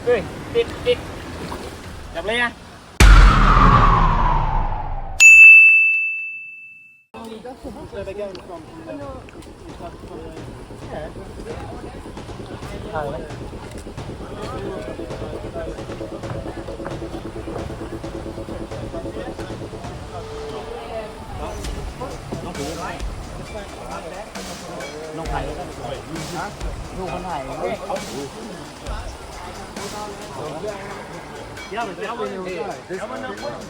เฮ้ยติดจับเลยนะถ่ายไหมน้องถืออะไรน้องไผ่ลูกคนไผ่Ja, maar jou wil je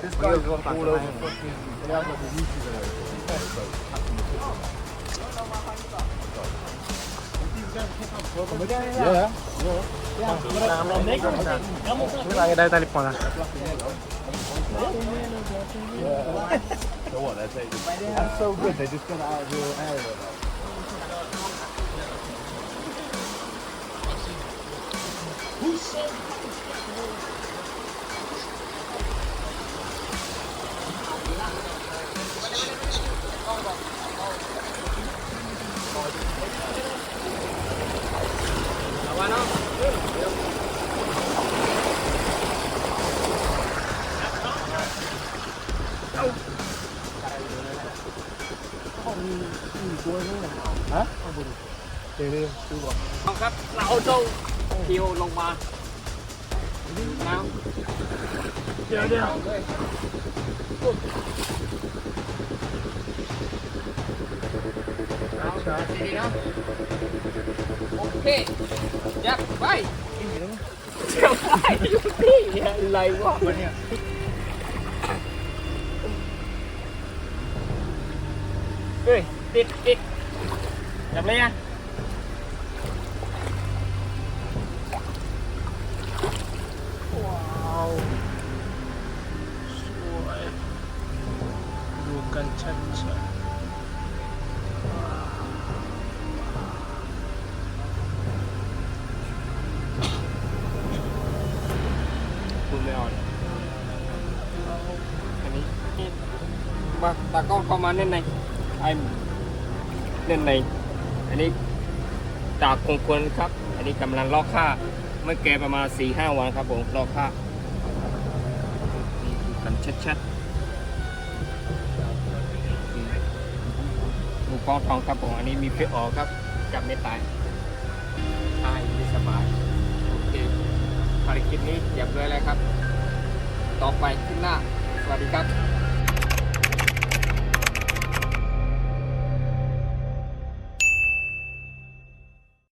This guy is all over fucking. Ja, maar die niet Ja. Chúng ta đây ta đi qua I'm so good. They just got out of your area. Hả? Đi tôi gọi. Khôngครับเราđâu chiều ลงมาน้ำเดี๋ยวเอาดีๆนะโอเคยับไปเจ้าไปอยู่ที่อะไรวะเนี่ยเฮ้ยติดจับเลยนะว้าวสวยดูกันชัดคุณไม่อ่อนอันนี้มาตากล้องเข้ามาเล่นในไอ้เล่นในอันนี้จากคงควรครับอันนี้กำลังลอกค่าเมื่อแกประมาณ 4-5 วันครับผมลอกค่านี่ดูกันชัดๆดูกล้องทองครับผมอันนี้มีเพชรออกครับจับไม่ตายตายไม่สบายโอเคภารกิจนี้เรียบร้อยแล้วครับต่อไปขึ้นหน้าสวัสดีครับ